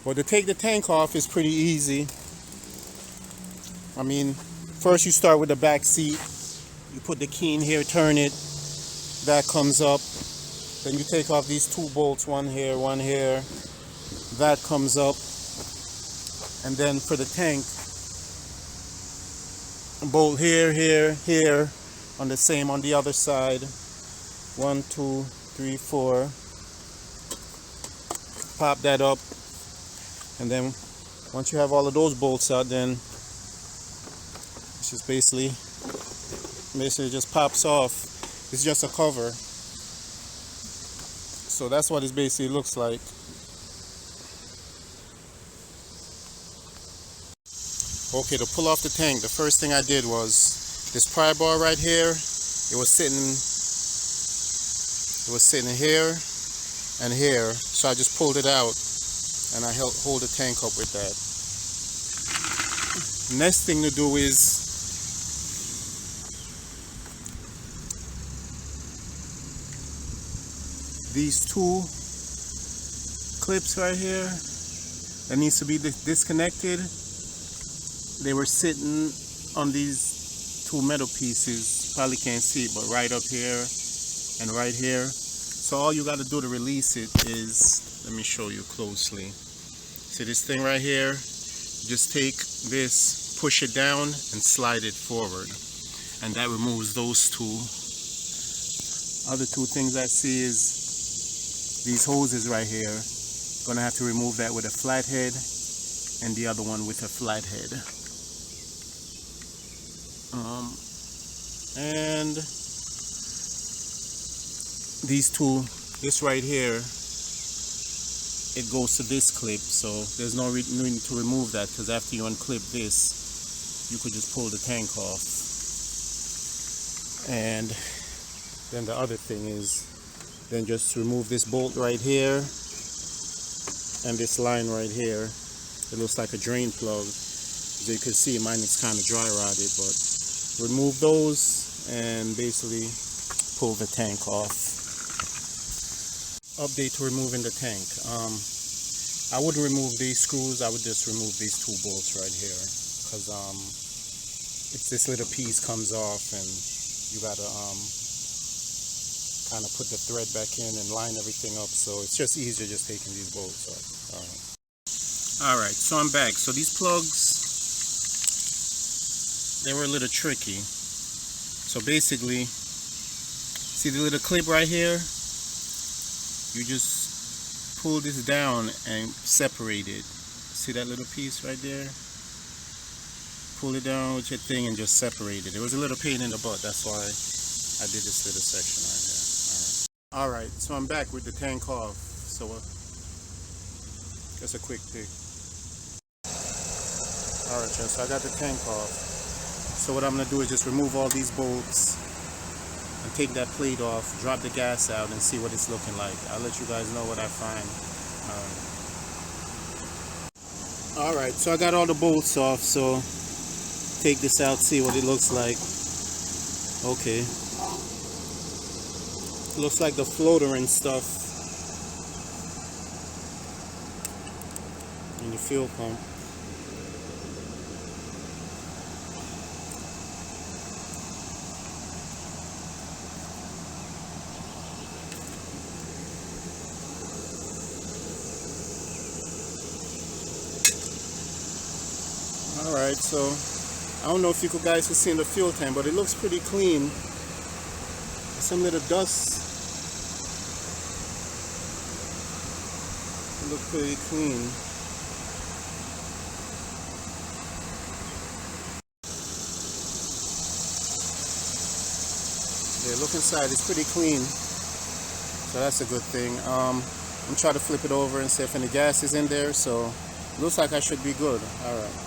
But to take the tank off is pretty easy. I mean, first you start with the back seat. You put the key in here, turn it. That comes up. Then you take off these two bolts, one here, one here. That comes up. And then for the tank, bolt here, here, here. On the same on the other side. 1, 2, 3, 4. Pop that up. And then once you have all of those bolts out, then it's just basically just pops off. It's just a cover. So that's what it basically looks like. Okay, to pull off the tank, the first thing I did was this pry bar right here. It was sitting here and here. So I just pulled it out and I hold the tank up with that. Next thing to do is these two clips right here that needs to be disconnected. They were sitting on these two metal pieces. Probably can't see it, but right up here and right here. So all you got to do to release it is, let me show you closely. See this thing right here? Just take this, push it down and slide it forward. And that removes those two. Other two things I see is these hoses right here. Gonna have to remove that with a flathead and the other one with a flathead. And these two, this right here, it goes to this clip, so there's no need to remove that, because after you unclip this, you could just pull the tank off. And then the other thing is, then just remove this bolt right here and this line right here. It looks like a drain plug. As you can see, mine is kind of dry rotted, but remove those and basically pull the tank off. Update to removing the tank. I wouldn't remove these screws, I would just remove these two bolts right here, because if this little piece comes off and you gotta kind of put the thread back in and line everything up, so it's just easier just taking these bolts off. Alright, so I'm back. So these plugs, they were a little tricky. So basically, see the little clip right here? You just pull this down and separate it. See that little piece right there? Pull it down with your thing and just separate it. It was a little pain in the butt, that's why I did this little section right here. Alright, so I'm back with the tank off. So just a quick pick. Alright, so I got the tank off. So what I'm going to do is just remove all these bolts and take that plate off, drop the gas out and see what it's looking like. I'll let you guys know what I find. Alright, so I got all the bolts off, so take this out, see what it looks like. Okay. Looks like the floater and stuff in the fuel pump. Alright, so I don't know if you guys can see in the fuel tank, but it looks pretty clean. Some little dust. It looks pretty clean. Yeah, look inside, it's pretty clean. So that's a good thing. I'm trying to flip it over and see if any gas is in there, so it looks like I should be good. Alright.